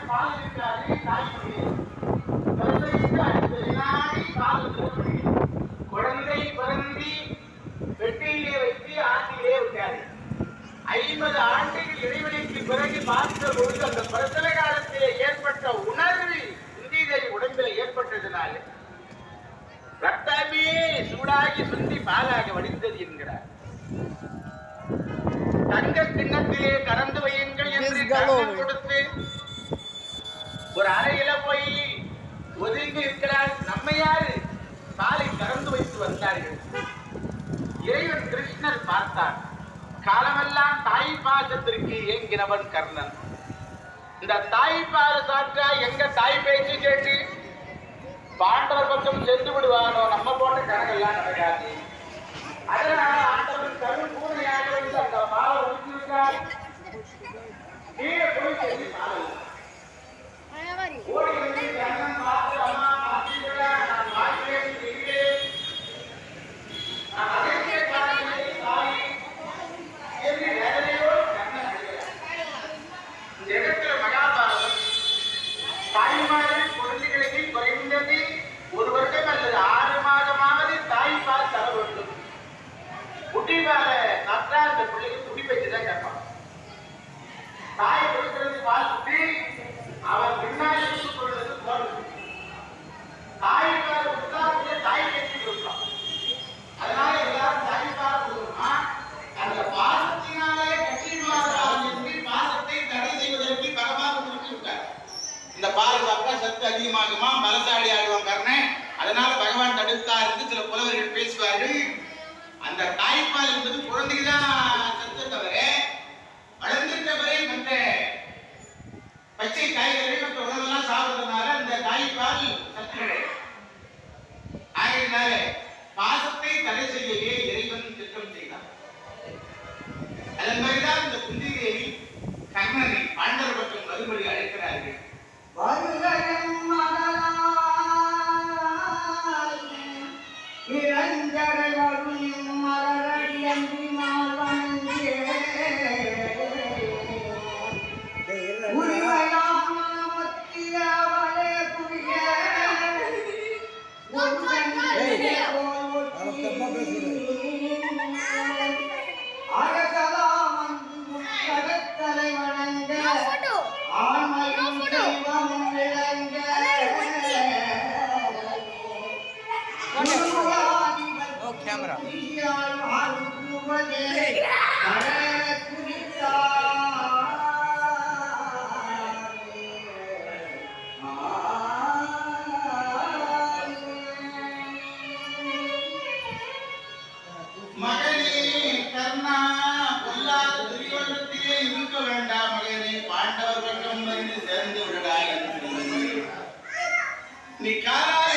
பால் இருக்காது தாய்மொழி பால் குழந்தை பிறந்தி வெட்டியிலே வைத்து ஆற்றிலே விட்டாரு. 50 ஆண்டுகள் இடைவெளிக்கு பிறகு பார்த்த பொழுது அந்த பிரசவ காலத்திலே ஏற்பட்ட உணர்வு குந்திதேவி உடம்பில் ஏற்பட்டதுனால ரத்தமே சூடாகி சுண்டி பாலாக வடிந்தது என்கிறார். தங்க கிண்ணத்திலே கறந்து வையுங்கள் என்று கண்ணன் கொடுத்து ஒரு அறையில போய் ஒதுங்கி இருக்கிறார். நம்ம யாரு பாலை கறந்து வைத்து வந்தார்கள். இறைவன் கிருஷ்ணர் பார்த்தார். காலமெல்லாம் தாய் பாசத்திற்கு ஏங்கினவன் கர்ணன். இந்த தாய் பால சாற்றா எங்க தாய் பேச்சு கேட்டு பாண்டவர் பக்கம் சென்று விடுவானோ நம்ம போட்ட கணக்கெல்லாம் நடக்காது. அதனால ஆண்டவன் கருண் பூனையாக வந்து அந்த பாலை ஊற்றிருக்கார். கீழே போய் சென்று பாலை ஓடி வந்து கண்ணன் பார்த்து அம்மா பார்த்தீங்களா நான் வாழ்க்கையில் இருக்கிறேன் நான் அதே காரணத்தை தாய் என்று வேதனையோடு கண்ணன் இந்த இடத்துல மகாபாரதம் தாய்மார்கள் குழந்தைகளுக்கு குறைந்தது 1 வருடம் அல்லது 6 மாதமாவது தாய்ப்பால் தர வேண்டும். குட்டிபால நட்டா அந்த பிள்ளைக்கு குடி வச்சுதான் கேட்பான். தாய் கொடுக்கிறது பால் குட்டி அவன் பின்னாடி கொடுக்கிறது போடுது. தாய்ப்பால் கொடுத்தா தாய் கட்சி கொடுப்பான். அதனால எல்லாரும் தாய்ப்பால் கொடுக்கணுமா அந்த பாசத்தினாலே கட்சிமார்கள் என்று பாசத்தை தடை செய்வதற்கு பரமாக கொடுத்து விட்டார். இந்த பால் சாப்பிட்டா சத்து அதிகமாகுமா பலசாடி ஆடுவான் கர்ணன். அதனால பகவான் தடுத்தார் என்று சில புலவர்கள் பேசுவார்கள். அந்த தாய்ப்பால் என்பது குழந்தைக்கு தான் சத்து தவிர வளர்ந்துட்டவரை மற்ற பச்சை காய்கறிகள் மற்ற உணவெல்லாம் சாப்பிடுறதுனால அந்த தாய்ப்பால் சத்து கிடையாது. ஆகையினால பாசத்தை தடை செய்யவே இறைவன் திட்டம் செய்தார். அதன் மாதிரிதான் இந்த குந்திதேவி கர்ணனை பாண்டவர் பக்கம் மறுபடி அழைக்கிறார்கள். நீ காலா